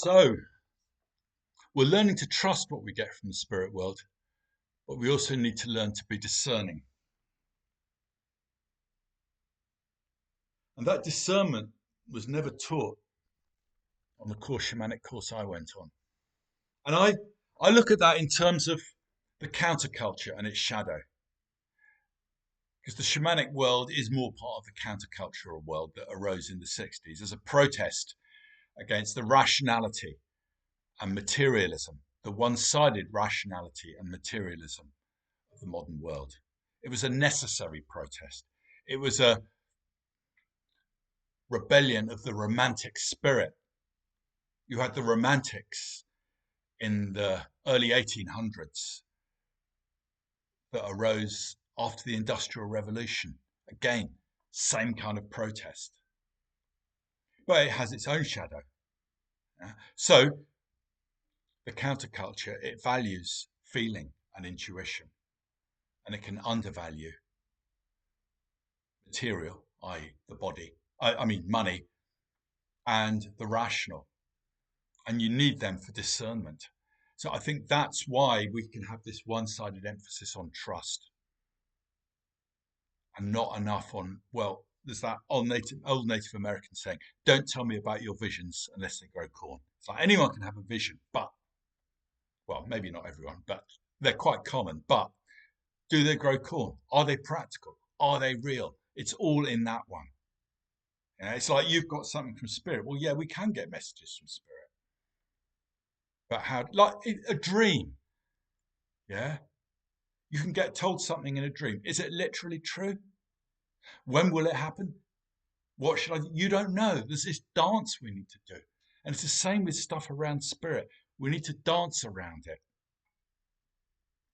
So we're learning to trust what we get from the spirit world, but we also need to learn to be discerning. And that discernment was never taught on the core shamanic course I went on. And I look at that in terms of the counterculture and its shadow. Because the shamanic world is more part of the countercultural world that arose in the 60s as a protest against the rationality and materialism, the one-sided rationality and materialism of the modern world. It was a necessary protest. It was a rebellion of the romantic spirit. You had the romantics in the early 1800s that arose after the Industrial Revolution. Again, same kind of protest. But it has its own shadow. Yeah? So the counterculture, it values feeling and intuition, and it can undervalue material, i.e. the body, I mean money, and the rational. And you need them for discernment. So I think that's why we can have this one-sided emphasis on trust and not enough on, well, there's that old Native American saying, don't tell me about your visions unless they grow corn. It's like anyone can have a vision, but, well, maybe not everyone, but they're quite common. But do they grow corn? Are they practical? Are they real? It's all in that one. You know, it's like you've got something from spirit. Well, yeah, we can get messages from spirit. But how, like a dream, yeah? You can get told something in a dream. Is it literally true? When will it happen? What should I do? You don't know. There's this dance we need to do. And it's the same with stuff around spirit. We need to dance around it.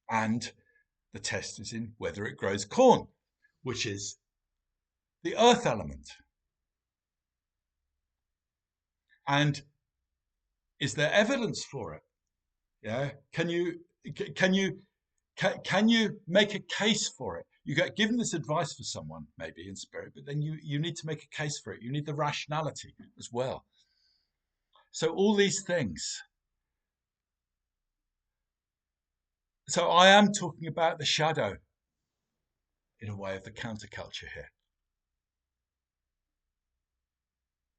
And the test is in whether it grows corn, which is the earth element. And is there evidence for it? Yeah. Can you make a case for it? You get given this advice for someone, maybe in spirit, but then you need to make a case for it. You need the rationality as well. So all these things. So I am talking about the shadow, in a way, of the counterculture here.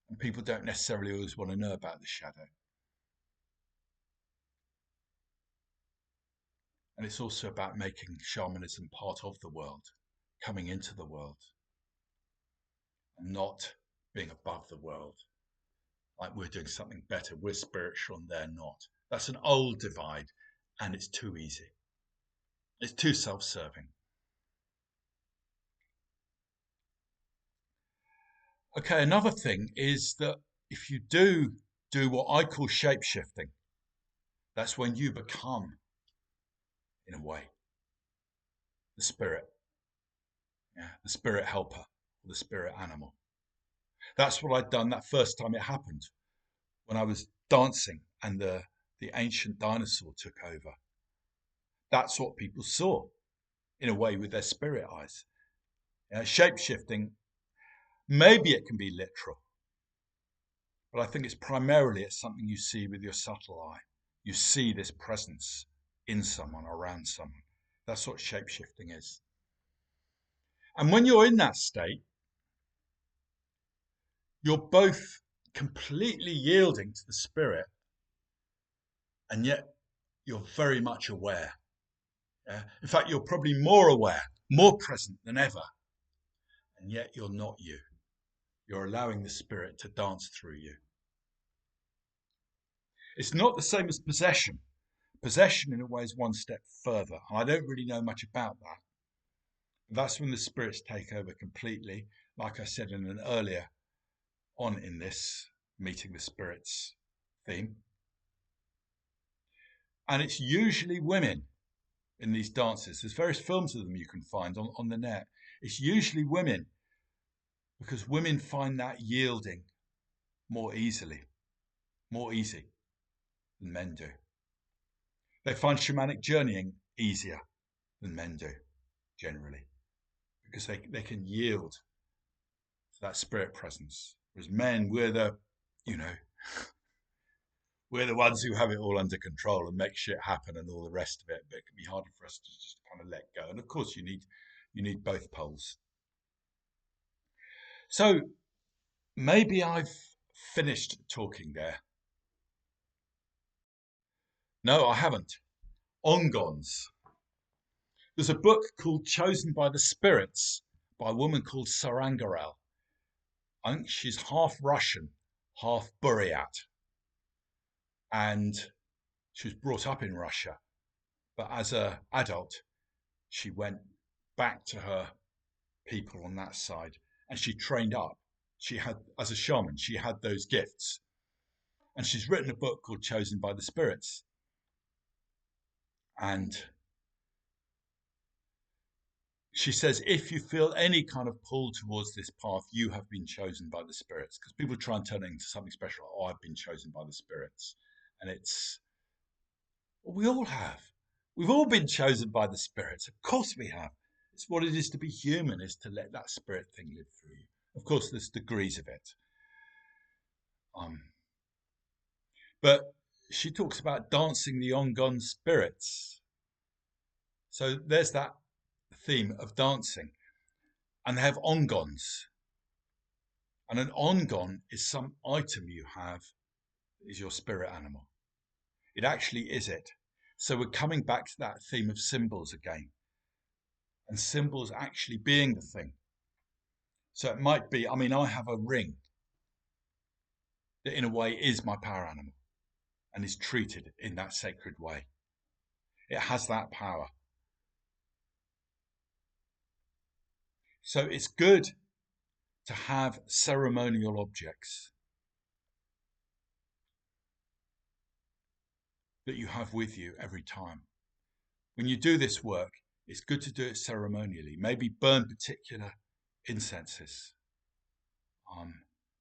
And people don't necessarily always want to know about the shadow. And it's also about making shamanism part of the world, coming into the world, and not being above the world. Like we're doing something better. We're spiritual and they're not. That's an old divide, and it's too easy. It's too self-serving. Okay, another thing is that if you do what I call shape-shifting, that's when you become, in a way, the spirit, the spirit helper, the spirit animal. That's what I'd done that first time it happened, when I was dancing and the ancient dinosaur took over. That's what people saw, in a way, with their spirit eyes. Shape-shifting, maybe it can be literal, but I think it's something you see with your subtle eye. You see this presence in someone, around someone. That's what shape-shifting is. And when you're in that state, you're both completely yielding to the spirit, and yet you're very much aware. Yeah? In fact, you're probably more aware, more present than ever, and yet you're not you. You're allowing the spirit to dance through you. It's not the same as possession. Possession, in a way, is one step further, and I don't really know much about that. That's when the spirits take over completely, like I said in an earlier on in this Meeting the Spirits theme. And it's usually women in these dances. There's various films of them you can find on the net. It's usually women, because women find that yielding more easy than men do. They find shamanic journeying easier than men do, generally, because they can yield to that spirit presence. Whereas men, we're the, We're the ones who have it all under control and make shit happen and all the rest of it. But it can be harder for us to just kind of let go. And of course, you need both poles. So maybe I've finished talking there. No, I haven't. Ongons. There's a book called Chosen by the Spirits by a woman called Sarangarel. I think she's half Russian, half Buryat. And she was brought up in Russia. But as an adult, she went back to her people on that side and she trained up. She had, as a shaman, she had those gifts. And she's written a book called Chosen by the Spirits. And she says, if you feel any kind of pull towards this path, you have been chosen by the spirits. Because people try and turn it into something special. Oh, I've been chosen by the spirits. And well, we all have. We've all been chosen by the spirits. Of course we have. It's what it is to be human, is to let that spirit thing live through you. Of course, there's degrees of it. But she talks about dancing the Ongon spirits. So there's that theme of dancing. And they have Ongons. And an Ongon is some item you have that is your spirit animal. It actually is it. So we're coming back to that theme of symbols again. And symbols actually being the thing. So it might be, I mean, I have a ring that in a way is my power animal and is treated in that sacred way. It has that power. So it's good to have ceremonial objects that you have with you every time. When you do this work, it's good to do it ceremonially. Maybe burn particular incenses.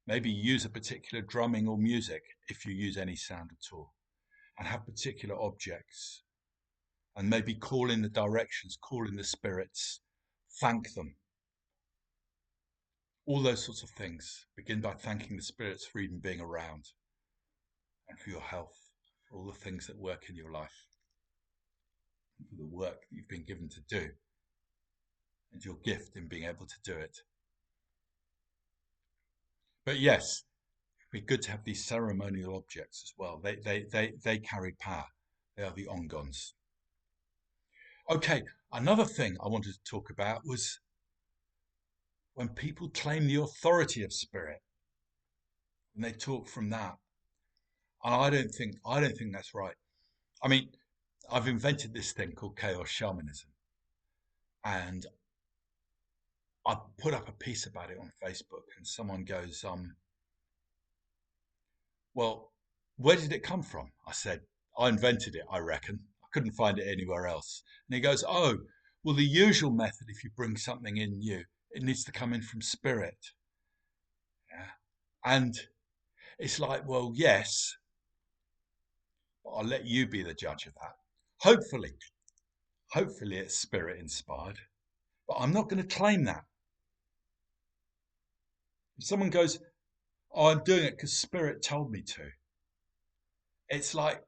Maybe use a particular drumming or music if you use any sound at all. And have particular objects. And maybe call in the directions, call in the spirits, thank them. All those sorts of things. Begin by thanking the spirits for even being around and for your health, for all the things that work in your life, for the work that you've been given to do, and your gift in being able to do it. But yes, it'd be good to have these ceremonial objects as well. They carry power. They are the Ongons. Okay, another thing I wanted to talk about was when people claim the authority of spirit, and they talk from that. And I don't think that's right. I mean, I've invented this thing called chaos shamanism, and I put up a piece about it on Facebook, and someone goes, well, where did it come from? I said, I invented it, I reckon. I couldn't find it anywhere else. And he goes, oh, well, the usual method, if you bring something in new, it needs to come in from spirit. Yeah. And it's like, well, yes, but I'll let you be the judge of that. Hopefully it's spirit inspired, but I'm not going to claim that. If someone goes, oh, I'm doing it because spirit told me to, it's like,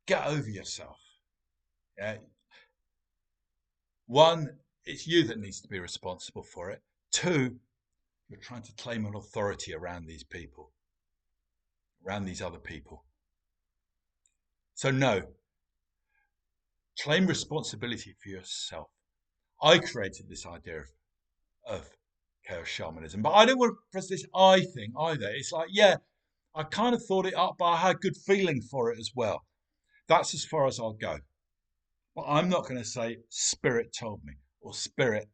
get over yourself. Yeah. One, it's you that needs to be responsible for it. Two, you're trying to claim an authority around these people, around these other people. So no, claim responsibility for yourself. I created this idea of chaos shamanism, but I don't want to press this I thing either. It's like, yeah, I kind of thought it up, but I had a good feeling for it as well. That's as far as I'll go. But I'm not going to say spirit told me or spirit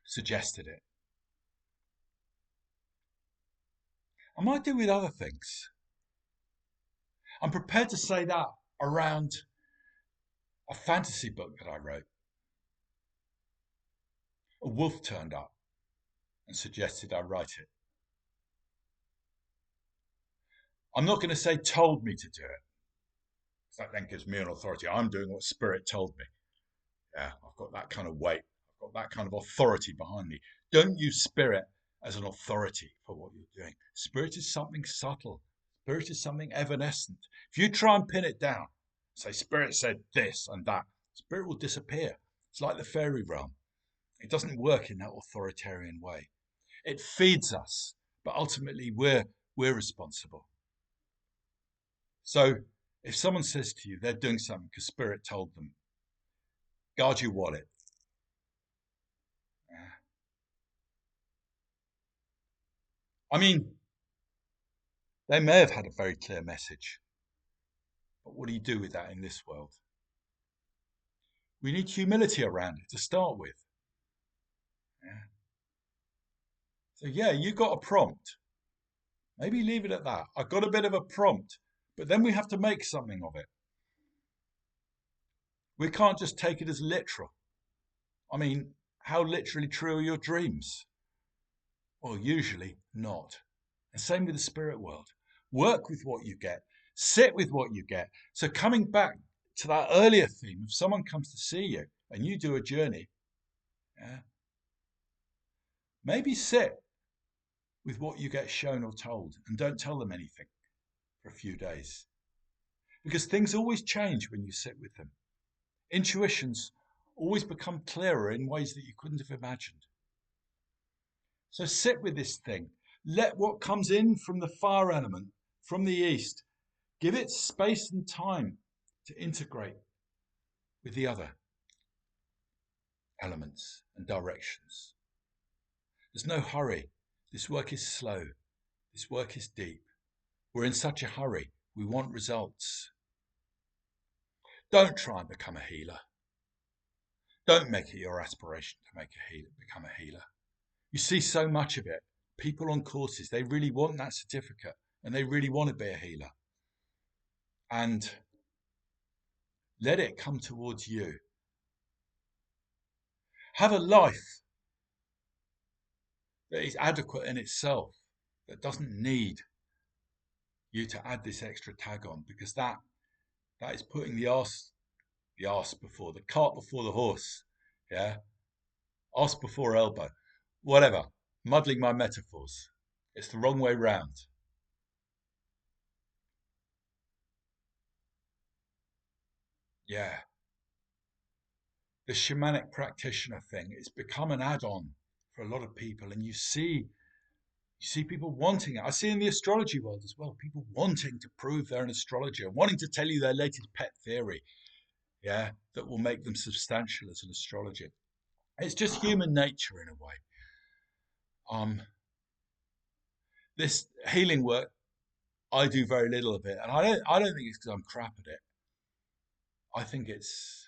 suggested it. I might do with other things. I'm prepared to say that around a fantasy book that I wrote. A wolf turned up and suggested I write it. I'm not going to say told me to do it. That then gives me an authority. I'm doing what spirit told me. Yeah, I've got that kind of weight. I've got that kind of authority behind me. Don't use spirit as an authority for what you're doing. Spirit is something subtle, Spirit is something evanescent. If you try and pin it down, say Spirit said this and that, Spirit will disappear. It's like the fairy realm. It doesn't work in that authoritarian way. It feeds us, but ultimately we're responsible. So if someone says to you they're doing something because Spirit told them, guard your wallet. I mean, they may have had a very clear message, but what do you do with that in this world? We need humility around it to start with. Yeah. So yeah, you got a prompt. Maybe leave it at that. I got a bit of a prompt, but then we have to make something of it. We can't just take it as literal. I mean, how literally true are your dreams? Well, usually not. And same with the spirit world. Work with what you get, sit with what you get. So, coming back to that earlier theme, if someone comes to see you and you do a journey, yeah, maybe sit with what you get shown or told and don't tell them anything for a few days. Because things always change when you sit with them. Intuitions always become clearer in ways that you couldn't have imagined. So sit with this thing. Let what comes in from the fire element, from the east, give it space and time to integrate with the other elements and directions. There's no hurry. This work is slow. This work is deep. We're in such a hurry. We want results. Don't try and become a healer. Don't make it your aspiration to become a healer. You see so much of it. People on courses, they really want that certificate and they really want to be a healer. And let it come towards you. Have a life that is adequate in itself, that doesn't need you to add this extra tag on, because that is putting the cart before the horse. Yeah, ass before elbow, whatever. Muddling my metaphors. It's the wrong way round. Yeah. The shamanic practitioner thing, it's become an add-on for a lot of people, and you see people wanting it. I see in the astrology world as well, people wanting to prove they're an astrologer, wanting to tell you their latest pet theory, yeah, that will make them substantial as an astrologer. It's just human nature in a way. This healing work, I do very little of it, and I don't think it's because I'm crap at it. I think it's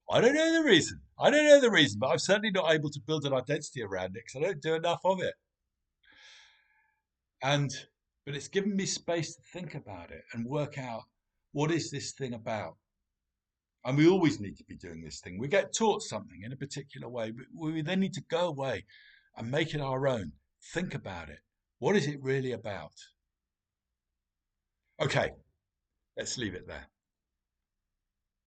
I don't know the reason. I don't know the reason, but I'm certainly not able to build an identity around it because I don't do enough of it. And but it's given me space to think about it and work out, what is this thing about? And we always need to be doing this thing. We get taught something in a particular way, but we then need to go away and make it our own. Think about it. What is it really about? Okay, let's leave it there.